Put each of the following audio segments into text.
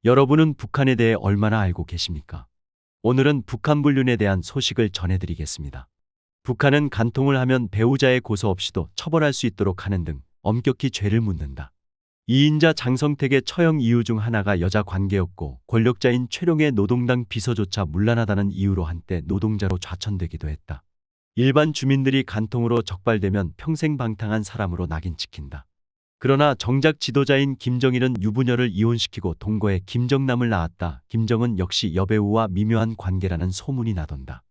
여러분은 북한에 대해 얼마나 알고 계십니까? 오늘은 북한 불륜에 대한 소식을 전해드리겠습니다. 북한은 간통을 하면 배우자의 고소 없이도 처벌할 수 있도록 하는 등 엄격히 죄를 묻는다. 이인자 장성택의 처형 이유 중 하나가 여자 관계였고, 권력자인 최룡의 노동당 비서조차 문란하다는 이유로 한때 노동자로 좌천되기도 했다. 일반 주민들이 간통으로 적발되면 평생 방탕한 사람으로 낙인 찍힌다. 그러나 정작 지도자인 김정일은 유부녀를 이혼시키고 동거에 김정남을 낳았다. 김정은 역시 여배우와 미묘한 관계라는 소문이 나돈다.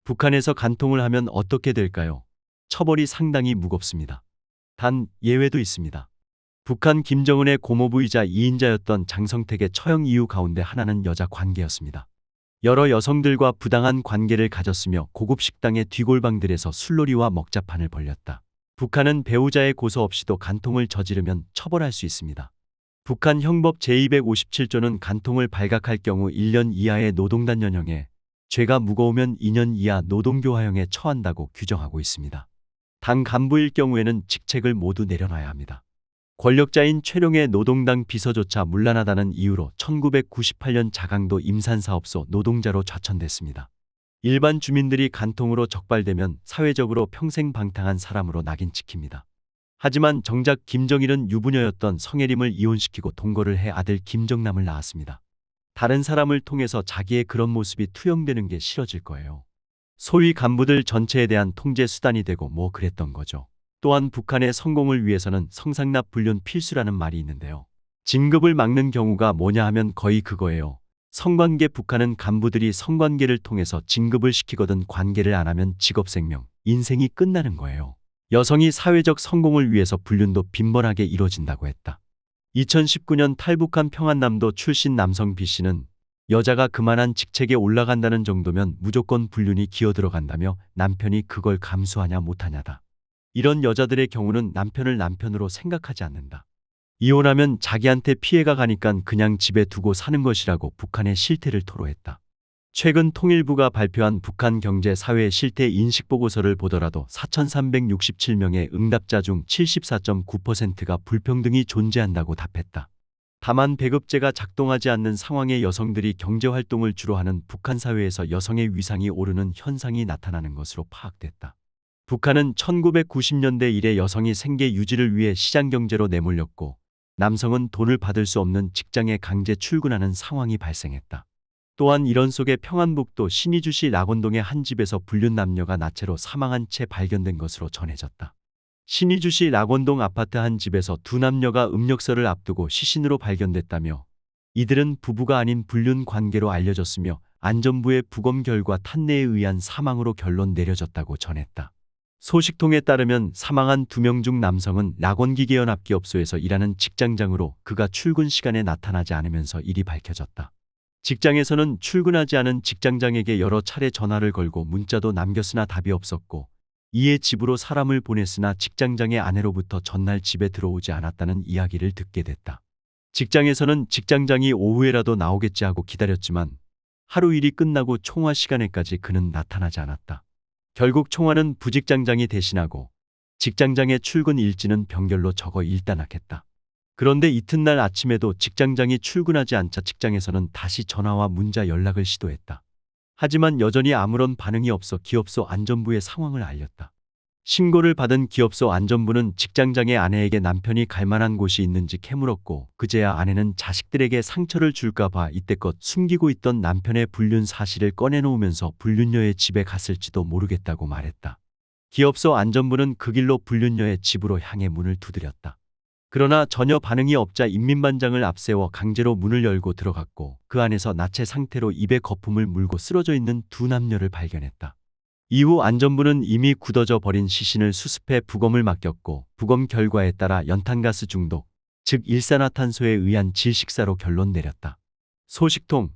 북한에서 간통을 하면 어떻게 될까요? 처벌이 상당히 무겁습니다. 단 예외도 있습니다. 북한 김정은의 고모부이자 이인자였던 장성택의 처형 이유 가운데 하나는 여자 관계였습니다. 여러 여성들과 부당한 관계를 가졌으며 고급 식당의 뒷골방들에서 술놀이와 먹자판을 벌였다. 북한은 배우자의 고소 없이도 간통을 저지르면 처벌할 수 있습니다. 북한 형법 제257조는 간통을 발각할 경우 1년 이하의 노동단련형에, 죄가 무거우면 2년 이하 노동교화형에 처한다고 규정하고 있습니다. 당 간부일 경우에는 직책을 모두 내려놔야 합니다. 권력자인 최룡의 노동당 비서조차 문란하다는 이유로 1998년 자강도 임산사업소 노동자로 좌천됐습니다. 일반 주민들이 간통으로 적발되면 사회적으로 평생 방탕한 사람으로 낙인 찍힙니다. 하지만 정작 김정일은 유부녀였던 성혜림을 이혼시키고 동거를 해 아들 김정남을 낳았습니다. 다른 사람을 통해서 자기의 그런 모습이 투영되는 게 싫어질 거예요. 소위 간부들 전체에 대한 통제 수단이 되고 뭐 그랬던 거죠. 또한 북한의 성공을 위해서는 성상납 불륜 필수라는 말이 있는데요. 진급을 막는 경우가 뭐냐 하면 거의 그거예요. 성관계. 북한은 간부들이 성관계를 통해서 진급을 시키거든 관계를 안 하면 직업생명, 인생이 끝나는 거예요. 여성이 사회적 성공을 위해서 불륜도 빈번하게 이뤄진다고 했다. 2019년 탈북한 평안남도 출신 남성 B씨는 여자가 그만한 직책에 올라간다는 정도면 무조건 불륜이 기어들어간다며 남편이 그걸 감수하냐 못하냐다. 이런 여자들의 경우는 남편을 남편으로 생각하지 않는다. 이혼하면 자기한테 피해가 가니깐 그냥 집에 두고 사는 것이라고 북한의 실태를 토로했다. 최근 통일부가 발표한 북한 경제 사회 실태 인식 보고서를 보더라도 4,367명의 응답자 중 74.9%가 불평등이 존재한다고 답했다. 다만 배급제가 작동하지 않는 상황의 여성들이 경제활동을 주로 하는 북한 사회에서 여성의 위상이 오르는 현상이 나타나는 것으로 파악됐다. 북한은 1990년대 이래 여성이 생계 유지를 위해 시장경제로 내몰렸고, 남성은 돈을 받을 수 없는 직장에 강제 출근하는 상황이 발생했다. 또한 이런 속에 평안북도 신의주시 낙원동의 한 집에서 불륜 남녀가 나체로 사망한 채 발견된 것으로 전해졌다. 신의주시 낙원동 아파트 한 집에서 두 남녀가 음력설을 앞두고 시신으로 발견됐다며, 이들은 부부가 아닌 불륜 관계로 알려졌으며 안전부의 부검 결과 탄내에 의한 사망으로 결론 내려졌다고 전했다. 소식통에 따르면 사망한 2명 중 남성은 낙원기계연합기업소에서 일하는 직장장으로 그가 출근 시간에 나타나지 않으면서 일이 밝혀졌다. 직장에서는 출근하지 않은 직장장에게 여러 차례 전화를 걸고 문자도 남겼으나 답이 없었고, 이에 집으로 사람을 보냈으나 직장장의 아내로부터 전날 집에 들어오지 않았다는 이야기를 듣게 됐다. 직장에서는 직장장이 오후에라도 나오겠지 하고 기다렸지만 하루 일이 끝나고 총화 시간에까지 그는 나타나지 않았다. 결국 총화는 부직장장이 대신하고 직장장의 출근 일지는 병결로 적어 일단락했다. 그런데 이튿날 아침에도 직장장이 출근하지 않자 직장에서는 다시 전화와 문자 연락을 시도했다. 하지만 여전히 아무런 반응이 없어 기업소 안전부에 상황을 알렸다. 신고를 받은 기업소 안전부는 직장장의 아내에게 남편이 갈 만한 곳이 있는지 캐물었고, 그제야 아내는 자식들에게 상처를 줄까 봐 이때껏 숨기고 있던 남편의 불륜 사실을 꺼내놓으면서 불륜녀의 집에 갔을지도 모르겠다고 말했다. 기업소 안전부는 그 길로 불륜녀의 집으로 향해 문을 두드렸다. 그러나 전혀 반응이 없자 인민반장을 앞세워 강제로 문을 열고 들어갔고, 그 안에서 나체 상태로 입에 거품을 물고 쓰러져 있는 두 남녀를 발견했다. 이후 안전부는 이미 굳어져 버린 시신을 수습해 부검을 맡겼고, 부검 결과에 따라 연탄가스 중독, 즉 일산화탄소에 의한 질식사로 결론 내렸다. 소식통.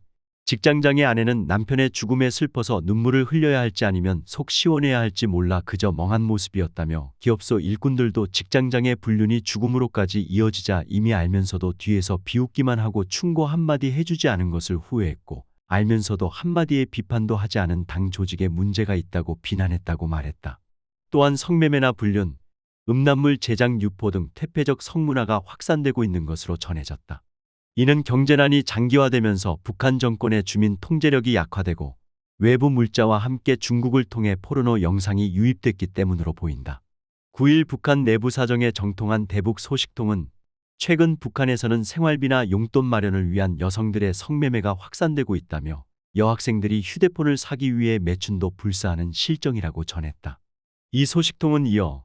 직장장의 아내는 남편의 죽음에 슬퍼서 눈물을 흘려야 할지 아니면 속 시원해야 할지 몰라 그저 멍한 모습이었다며, 기업소 일꾼들도 직장장의 불륜이 죽음으로까지 이어지자 이미 알면서도 뒤에서 비웃기만 하고 충고 한마디 해주지 않은 것을 후회했고, 알면서도 한마디의 비판도 하지 않은 당 조직에 문제가 있다고 비난했다고 말했다. 또한 성매매나 불륜, 음란물 제작 유포 등 퇴폐적 성문화가 확산되고 있는 것으로 전해졌다. 이는 경제난이 장기화되면서 북한 정권의 주민 통제력이 약화되고 외부 물자와 함께 중국을 통해 포르노 영상이 유입됐기 때문으로 보인다. 9일 북한 내부 사정에 정통한 대북 소식통은 최근 북한에서는 생활비나 용돈 마련을 위한 여성들의 성매매가 확산되고 있다며 여학생들이 휴대폰을 사기 위해 매춘도 불사하는 실정이라고 전했다. 이 소식통은 이어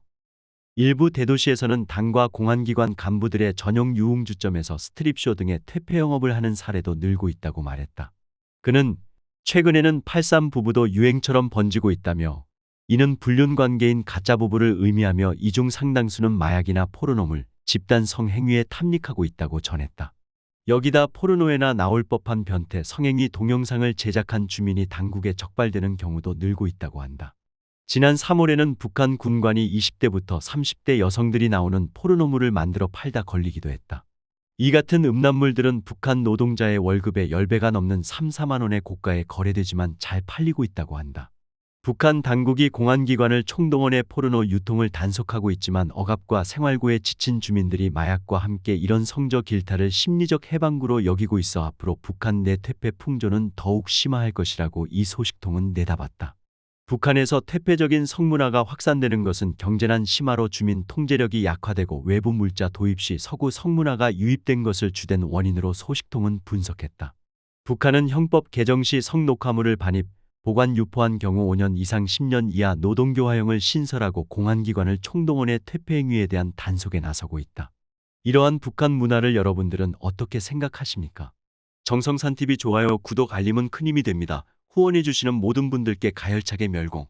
일부 대도시에서는 당과 공안기관 간부들의 전용 유흥주점에서 스트립쇼 등의 퇴폐 영업을 하는 사례도 늘고 있다고 말했다. 그는 최근에는 83 부부도 유행처럼 번지고 있다며 이는 불륜 관계인 가짜 부부를 의미하며 이 중 상당수는 마약이나 포르노물, 집단 성행위에 탐닉하고 있다고 전했다. 여기다 포르노에나 나올 법한 변태 성행위 동영상을 제작한 주민이 당국에 적발되는 경우도 늘고 있다고 한다. 지난 3월에는 북한 군관이 20대부터 30대 여성들이 나오는 포르노물을 만들어 팔다 걸리기도 했다. 이 같은 음란물들은 북한 노동자의 월급의 10배가 넘는 3, 4만 원의 고가에 거래되지만 잘 팔리고 있다고 한다. 북한 당국이 공안기관을 총동원해 포르노 유통을 단속하고 있지만 억압과 생활고에 지친 주민들이 마약과 함께 이런 성적 길탈을 심리적 해방구로 여기고 있어 앞으로 북한 내 퇴폐 풍조는 더욱 심화할 것이라고 이 소식통은 내다봤다. 북한에서 퇴폐적인 성문화가 확산되는 것은 경제난 심화로 주민 통제력이 약화되고 외부 물자 도입 시 서구 성문화가 유입된 것을 주된 원인으로 소식통은 분석했다. 북한은 형법 개정 시 성녹화물을 반입, 보관 유포한 경우 5년 이상 10년 이하 노동교화형을 신설하고 공안기관을 총동원해 퇴폐행위에 대한 단속에 나서고 있다. 이러한 북한 문화를 여러분들은 어떻게 생각하십니까? 정성산TV 좋아요, 구독, 알림은 큰 힘이 됩니다. 후원해주시는 모든 분들께 가열차게 멸공.